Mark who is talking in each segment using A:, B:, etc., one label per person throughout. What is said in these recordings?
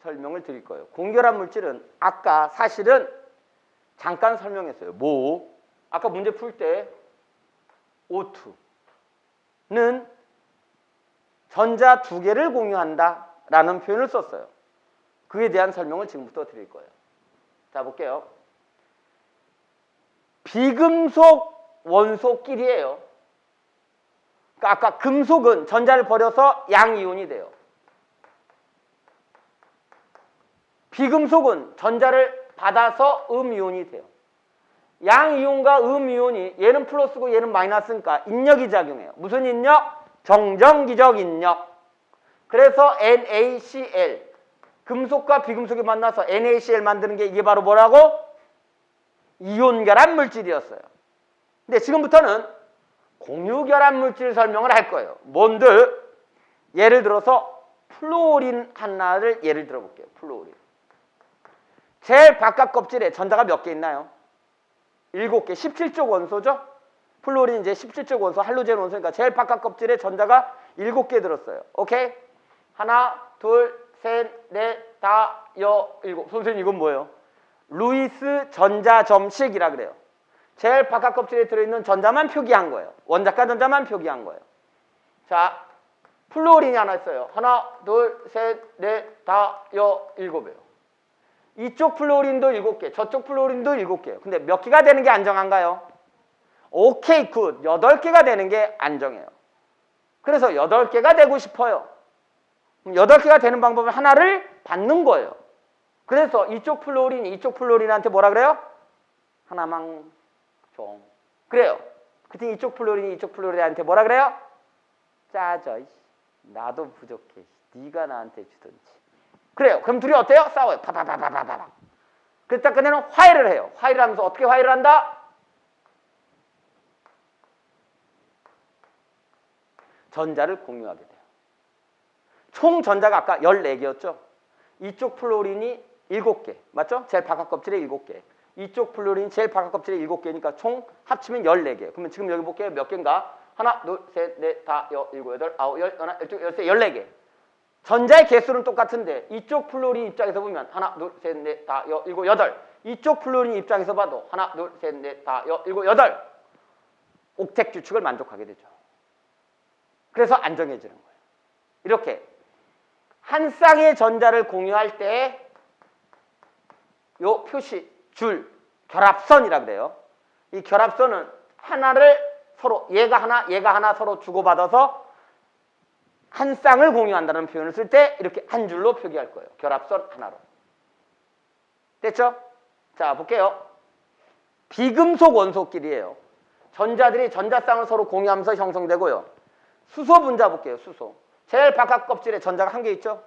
A: 설명을 드릴 거예요. 공결합 물질은 아까 사실은 잠깐 설명했어요. 아까 문제 풀 때 O2는 전자 두 개를 공유한다라는 표현을 썼어요. 그에 대한 설명을 지금부터 드릴 거예요. 자, 볼게요. 비금속 원소끼리예요. 그러니까 아까 금속은 전자를 버려서 양이온이 돼요. 비금속은 전자를 받아서 음이온이 돼요. 양이온과 음이온이 얘는 플러스고 얘는 마이너스니까 인력이 작용해요. 무슨 인력? 정전기적 인력. 그래서 NaCl 금속과 비금속이 만나서 NaCl 만드는 게 이게 바로 뭐라고? 이온결합 물질이었어요. 근데 지금부터는 공유결합 물질 설명을 할 거예요. 뭔들? 예를 들어서 플루오린 하나를 예를 들어 볼게요. 플루오린. 제일 바깥 껍질에 전자가 몇 개 있나요? 7개. 17쪽 원소죠? 플루오린 이제 17쪽 원소, 할로젠 원소니까 제일 바깥 껍질에 전자가 7개 들었어요. 오케이? 하나, 둘, 셋, 넷, 다, 일곱. 선생님 이건 뭐예요? 루이스 전자점식이라 그래요. 제일 바깥 껍질에 들어있는 전자만 표기한 거예요. 원자가 전자만 표기한 거예요. 자, 플루오린이 하나 있어요. 하나, 둘, 셋, 넷, 다, 일곱이에요. 이쪽 플루오린도 7개, 저쪽 플루오린도 7개예요. 근데 몇 개가 되는 게 안정한가요? 오케이, 굿. 8개가 되는 게 안정해요. 그래서 8개가 되고 싶어요. 그럼 8개가 되는 방법은 하나를 받는 거예요. 그래서 이쪽 플루오린이 이쪽 플루오린한테 뭐라 그래요? 하나만 좀. 그래요. 그때 이쪽 플루오린이 이쪽 플루오린한테 뭐라 그래요? 짜져. 나도 부족해. 네가 나한테 주든지. 그래요. 그럼 둘이 어때요? 싸워요. 파파파파파파. 그랬다 끝내는 화해를 해요. 화해를 하면서 어떻게 화해를 한다? 전자를 공유하게 돼요. 총 전자가 아까 14개였죠? 이쪽 플루오린이 7개. 맞죠? 제일 바깥 껍질에 7개. 이쪽 플루오린 제일 바깥 껍질에 7개니까 총 합치면 14개. 그러면 지금 여기 볼게요. 몇 개인가? 하나, 둘, 셋, 넷, 다, 일곱, 여덟, 아홉, 열, 하나, 열두, 열세, 14개. 전자의 개수는 똑같은데 이쪽 플루오린 입장에서 보면 하나, 둘, 셋, 넷, 다, 일곱, 여덟. 이쪽 플루오린 입장에서 봐도 하나, 둘, 셋, 넷, 다, 일곱, 여덟. 옥택 규칙을 만족하게 되죠. 그래서 안정해지는 거예요. 이렇게 한 쌍의 전자를 공유할 때 요 표시 줄 결합선이라 그래요. 이 결합선은 하나를 서로 얘가 하나 서로 주고받아서 한 쌍을 공유한다는 표현을 쓸 때 이렇게 한 줄로 표기할 거예요. 결합선 하나로. 됐죠? 자, 볼게요. 비금속 원소끼리예요. 전자들이 전자쌍을 서로 공유하면서 형성되고요. 수소 분자 볼게요. 수소. 제일 바깥 껍질에 전자가 한 개 있죠?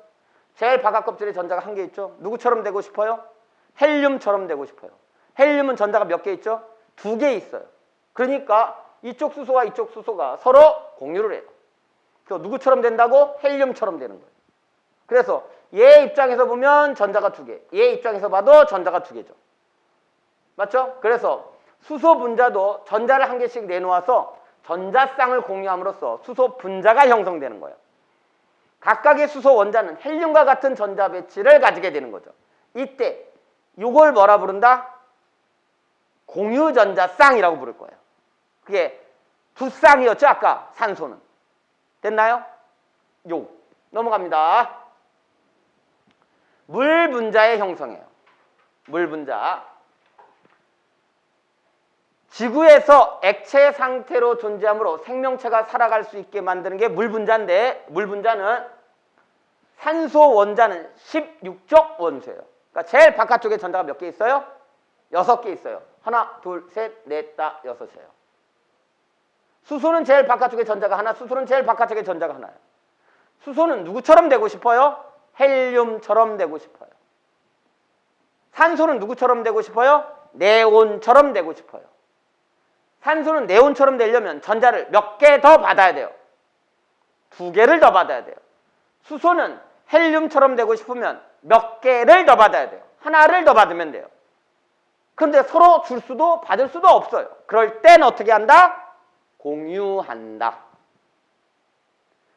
A: 제일 바깥 껍질에 전자가 한 개 있죠? 누구처럼 되고 싶어요? 헬륨처럼 되고 싶어요. 헬륨은 전자가 몇 개 있죠? 2개 있어요. 그러니까 이쪽 수소와 이쪽 수소가 서로 공유를 해요. 그래서 누구처럼 된다고? 헬륨처럼 되는 거예요. 그래서 얘 입장에서 보면 전자가 2개, 얘 입장에서 봐도 전자가 2개죠. 맞죠? 그래서 수소 분자도 전자를 한 개씩 내놓아서 전자쌍을 공유함으로써 수소 분자가 형성되는 거예요. 각각의 수소 원자는 헬륨과 같은 전자 배치를 가지게 되는 거죠. 이때 이걸 뭐라 부른다? 공유전자쌍이라고 부를 거예요. 그게 2쌍이었죠, 아까 산소는. 됐나요? 넘어갑니다. 물 분자의 형성이에요. 물 분자. 지구에서 액체 상태로 존재하므로 생명체가 살아갈 수 있게 만드는 게 물 분자인데, 물 분자는 산소 원자는 16쪽 원소예요. 그러니까 제일 바깥쪽에 전자가 몇 개 있어요? 6개 있어요. 하나, 둘, 셋, 넷, 다, 6이에요. 수소는 제일 바깥쪽에 전자가 하나, 수소는 제일 바깥쪽에 전자가 하나예요. 수소는 누구처럼 되고 싶어요? 헬륨처럼 되고 싶어요. 산소는 누구처럼 되고 싶어요? 네온처럼 되고 싶어요. 산소는 네온처럼 되려면 전자를 몇 개 더 받아야 돼요. 2개를 더 받아야 돼요. 수소는 헬륨처럼 되고 싶으면 몇 개를 더 받아야 돼요. 하나를 더 받으면 돼요. 그런데 서로 줄 수도 받을 수도 없어요. 그럴 땐 어떻게 한다? 공유한다.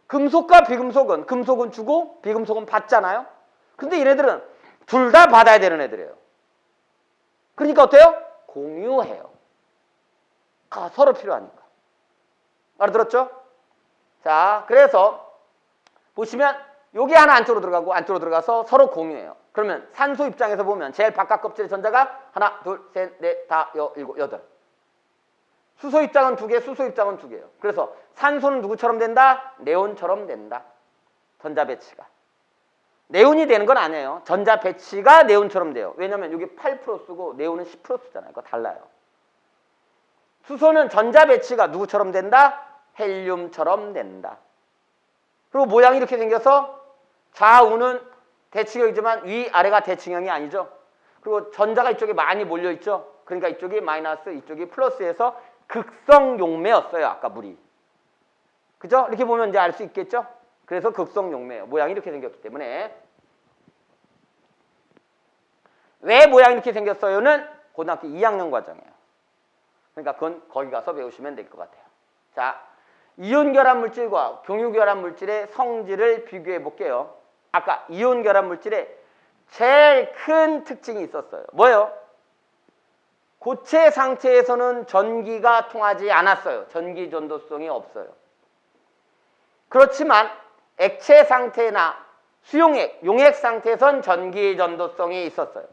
A: 금속과 비금속은 금속은 주고 비금속은 받잖아요. 근데 얘네들은 둘 다 받아야 되는 애들이에요. 그러니까 어때요? 공유해요. 서로 필요하니까. 알아들었죠? 자, 그래서 보시면 여기 하나 안쪽으로 들어가고 안쪽으로 들어가서 서로 공유해요. 그러면 산소 입장에서 보면 제일 바깥 껍질의 전자가 하나, 둘, 셋, 넷, 다, 일곱, 여덟. 수소 입장은 두 개, 수소 입장은 두 개예요. 그래서 산소는 누구처럼 된다? 네온처럼 된다. 전자 배치가. 네온이 되는 건 아니에요. 전자 배치가 네온처럼 돼요. 왜냐면 여기 8% 쓰고 네온은 10% 쓰잖아요. 그거 달라요. 수소는 전자 배치가 누구처럼 된다? 헬륨처럼 된다. 그리고 모양이 이렇게 생겨서 좌우는 대칭형이지만 위아래가 대칭형이 아니죠. 그리고 전자가 이쪽에 많이 몰려있죠. 그러니까 이쪽이 마이너스, 이쪽이 플러스해서 극성용매였어요. 아까 물이. 그죠? 이렇게 보면 이제 알 수 있겠죠? 그래서 극성용매예요. 모양이 이렇게 생겼기 때문에. 왜 모양이 이렇게 생겼어요는 고등학교 2학년 과정이에요. 그러니까 그건 거기 가서 배우시면 될 것 같아요. 자, 이온결합 물질과 경유결합 물질의 성질을 비교해 볼게요. 아까 이온결합 물질의 제일 큰 특징이 있었어요. 뭐예요? 고체 상태에서는 전기가 통하지 않았어요. 전기 전도성이 없어요. 그렇지만 액체 상태나 수용액, 용액 상태에선 전기 전도성이 있었어요.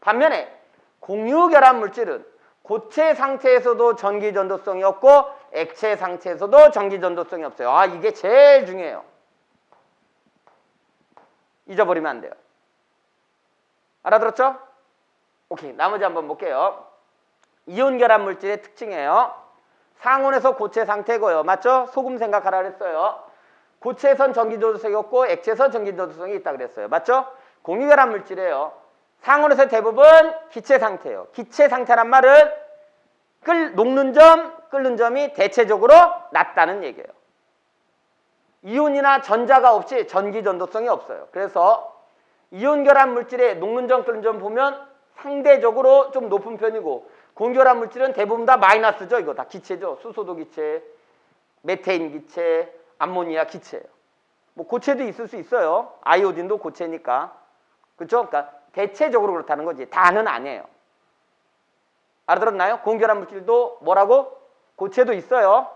A: 반면에 공유결합 물질은 고체 상태에서도 전기 전도성이 없고 액체 상태에서도 전기 전도성이 없어요. 아, 이게 제일 중요해요. 잊어버리면 안 돼요. 알아들었죠? 오케이, 나머지 한번 볼게요. 이온결합 물질의 특징이에요. 상온에서 고체 상태고요. 맞죠? 소금 생각하라 그랬어요. 고체에선 전기 전도성이 없고 액체에선 전기 전도성이 있다 그랬어요. 맞죠? 공유결합 물질이에요. 상온에서 대부분 기체 상태예요. 기체 상태란 말은 녹는 점, 끓는 점이 대체적으로 낮다는 얘기예요. 이온이나 전자가 없이 전기 전도성이 없어요. 그래서 이온결합 물질의 녹는 점, 끓는 점 보면 상대적으로 좀 높은 편이고 공결합 물질은 대부분 다 마이너스죠. 이거 다 기체죠. 수소도 기체, 메테인 기체, 암모니아 기체예요. 뭐 고체도 있을 수 있어요. 아이오딘도 고체니까. 그렇죠? 그러니까 대체적으로 그렇다는 거지. 다는 아니에요. 알아들었나요? 공결합 물질도 뭐라고? 고체도 있어요.